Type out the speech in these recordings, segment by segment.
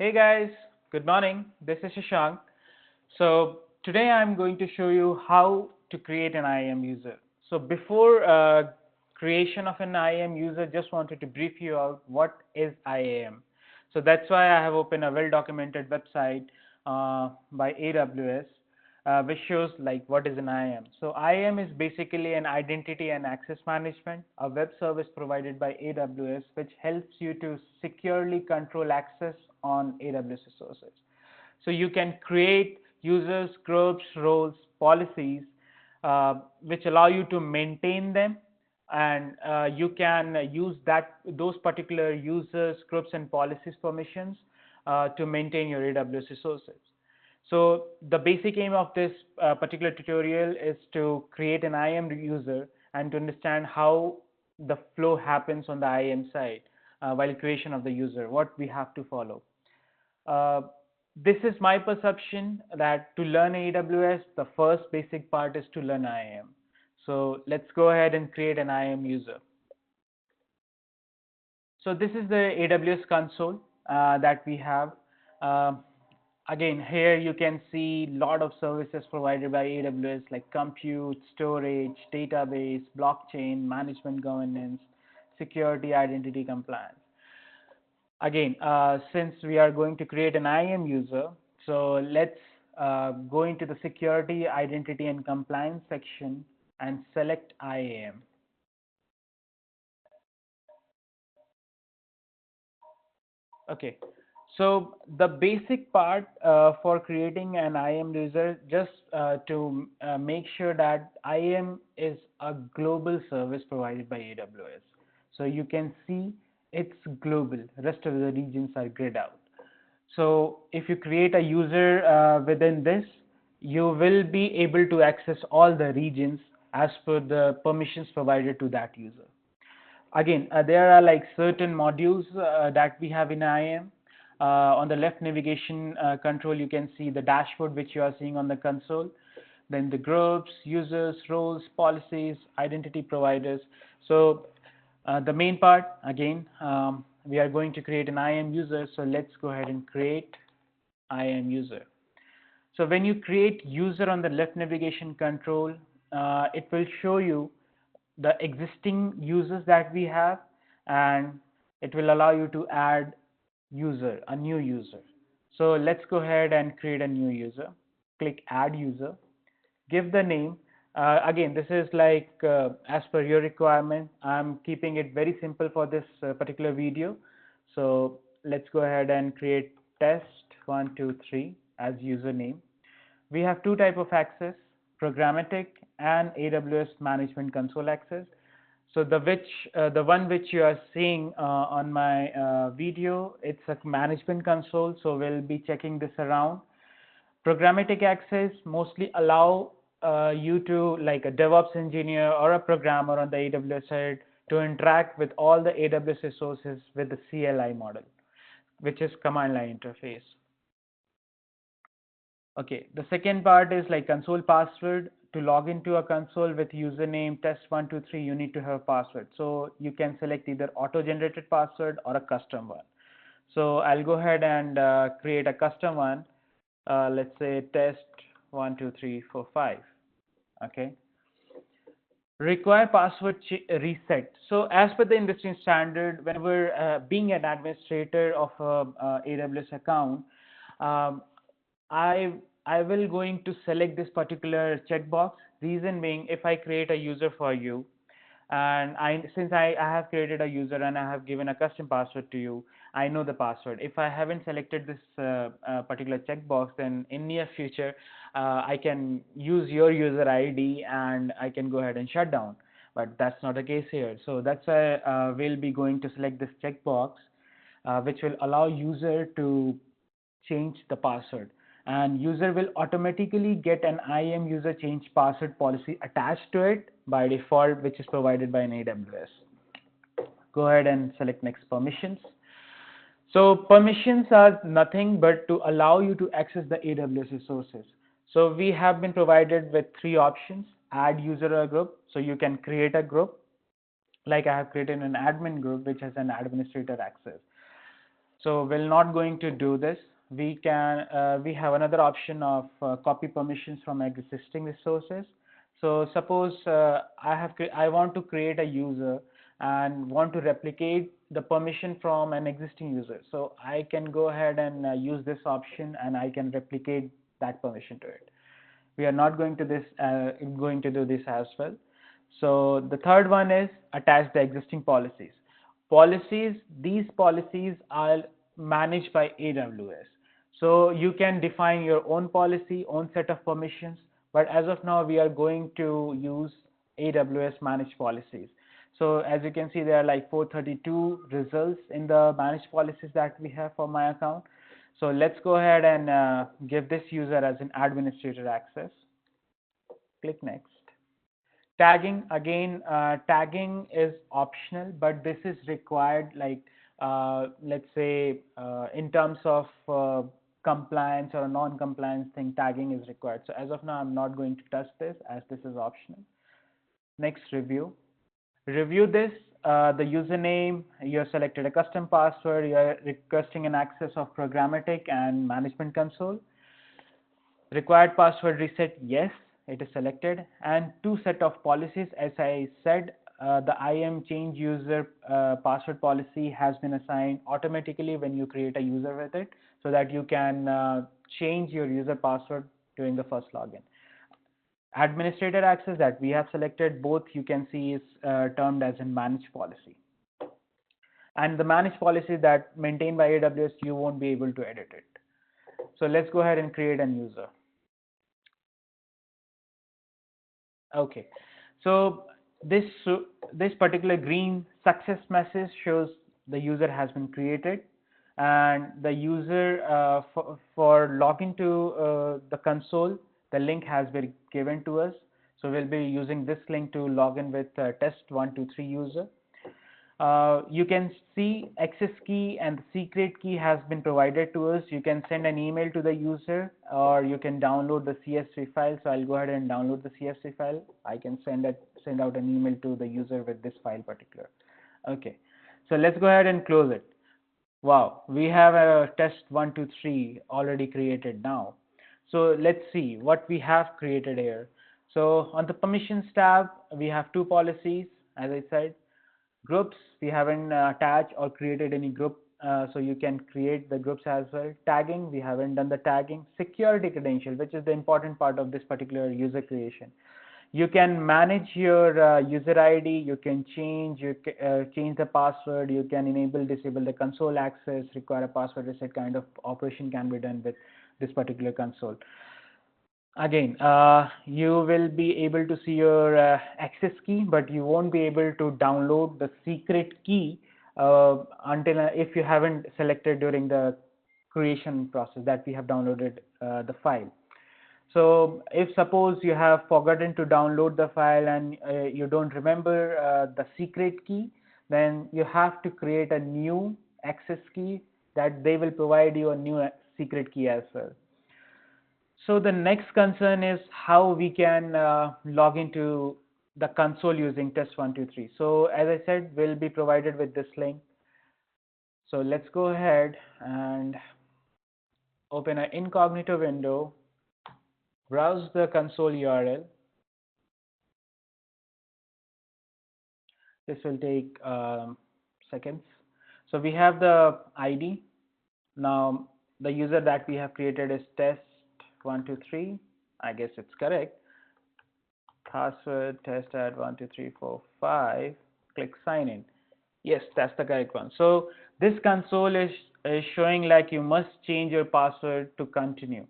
Hey guys, good morning. This is Shashank. So today I'm going to show you how to create an IAM user. So before creation of an IAM user, just wanted to brief you out what is IAM. So that's why I have opened a well-documented website by AWS, which shows like what is an IAM. So IAM is basically an identity and access management, a web service provided by AWS, which helps you to securely control access on AWS resources. So you can create users, groups, roles, policies, which allow you to maintain them, and you can use those particular users, groups, and policies permissions to maintain your AWS resources. So the basic aim of this particular tutorial is to create an IAM user and to understand how the flow happens on the IAM side while creation of the user, what we have to follow. Uh, this is my perception that to learn AWS, the first basic part is to learn IAM. So let's go ahead and create an IAM user. So this is the AWS console that we have. Uh, Again, here you can see a lot of services provided by AWS like compute, storage, database, blockchain, management governance, security, identity, compliance. Again, since we are going to create an IAM user, so let's go into the security, identity, and compliance section and select IAM. Okay, so the basic part for creating an IAM user, just to make sure that IAM is a global service provided by AWS. So you can see it's global, rest of the regions are grayed out. So if you create a user within this, you will be able to access all the regions as per the permissions provided to that user. Again, there are like certain modules that we have in IAM. On the left navigation control, you can see the dashboard which you are seeing on the console. Then the groups, users, roles, policies, identity providers. So the main part, again, we are going to create an IAM user. So let's go ahead and create IAM user. So when you create user on the left navigation control, it will show you the existing users that we have, and it will allow you to add user, a new user. So let's go ahead and create a new user. Click add user, give the name. Again, this is like as per your requirement. I'm keeping it very simple for this particular video. So let's go ahead and create test123 as username. We have two type of access, programmatic and AWS management console access. So the one which you are seeing on my video, it's a management console, so we'll be checking this around. Programmatic access mostly allow you to, like a DevOps engineer or a programmer on the AWS side, to interact with all the AWS resources with the CLI model, which is command line interface. Okay, the second part is like console password. To log into a console with username test123, you need to have a password. So you can select either auto-generated password or a custom one. So I'll go ahead and create a custom one. Let's say test12345. Okay. Require password reset. So as per the industry standard, whenever being an administrator of a AWS account, um, I I will going to select this particular checkbox. Reason being, if I create a user for you, and since I have created a user and I have given a custom password to you, I know the password. If I haven't selected this particular checkbox, then in near future I can use your user ID and I can go ahead and shut down. But that's not the case here. So that's why we'll be going to select this checkbox, which will allow user to change the password, and user will automatically get an IAM user change password policy attached to it by default, which is provided by an AWS. Go ahead and select next permissions. So permissions are nothing but to allow you to access the AWS resources. So we have been provided with three options: add user or group. So you can create a group, like I have created an admin group which has an administrator access. So we're not going to do this. We have another option of copy permissions from existing resources. So suppose I want to create a user and want to replicate the permission from an existing user. So I can go ahead and use this option, and I can replicate that permission to it. We are not going to do this as well. So the third one is attach the existing policies. These policies are managed by AWS. So you can define your own policy, own set of permissions, but as of now we are going to use AWS managed policies. So as you can see, there are like 432 results in the managed policies that we have for my account. So let's go ahead and give this user as an administrator access. Click next. Tagging, again, tagging is optional, but this is required, like let's say in terms of compliance or non-compliance thing, tagging is required. So as of now, I'm not going to touch this as this is optional. Next, review. Review this, the username, you have selected a custom password, you are requesting an access of programmatic and management console. Required password reset, yes, it is selected. And two set of policies, as I said, the IAM change user password policy has been assigned automatically when you create a user with it, so that you can change your user password during the first login. Administrator access that we have selected, both you can see is termed as a managed policy. And the managed policy that maintained by AWS, you won't be able to edit it. So let's go ahead and create an user. Okay, so this particular green success message shows the user has been created, and the user for login to the console, the link has been given to us. So we'll be using this link to log in with test123 user. You can see access key and the secret key has been provided to us. You can send an email to the user, or you can download the CSV file. So I'll go ahead and download the CSV file. I can send out an email to the user with this file particular. Okay, so let's go ahead and close it. Wow, we have a test123 already created now. So let's see what we have created here. So on the permissions tab, we have two policies, as I said. Groups, we haven't attached or created any group, so you can create the groups as well. Tagging, we haven't done the tagging. Security credential, which is the important part of this particular user creation. You can manage your user ID, you can change the password, you can enable, disable the console access, require a password reset kind of operation can be done with this particular console. Again, you will be able to see your access key, but you won't be able to download the secret key until if you haven't selected during the creation process that we have downloaded the file. So if suppose you have forgotten to download the file and you don't remember the secret key, then you have to create a new access key that they will provide you a new secret key as well. So the next concern is how we can log into the console using test123. So as I said, we'll be provided with this link. So let's go ahead and open an incognito window, browse the console URL. This will take seconds. So we have the ID. Now the user that we have created is test123. I guess it's correct. Password test at 12345. Click sign in. Yes, that's the correct one. So this console is showing like you must change your password to continue.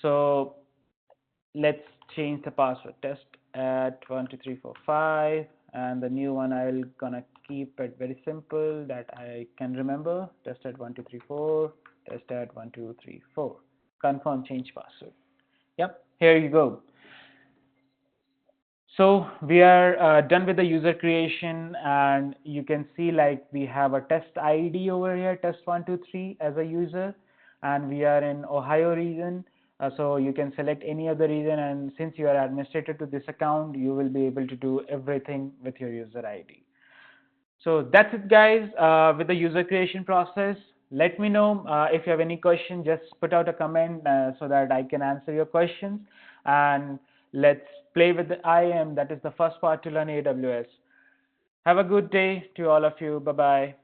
So let's change the password, test at 12345, and the new one I'll gonna keep it very simple that I can remember. Test at 1234, test at 1234. Confirm change password. Yep, here you go. So we are done with the user creation, and you can see like we have a test ID over here, test123 as a user, and we are in Ohio region. So you can select any other region, and since you are administrator to this account, you will be able to do everything with your user ID. So that's it, guys, with the user creation process. Let me know if you have any question. Just put out a comment so that I can answer your questions. And let's play with the IAM. That is the first part to learn AWS. Have a good day to all of you. Bye bye.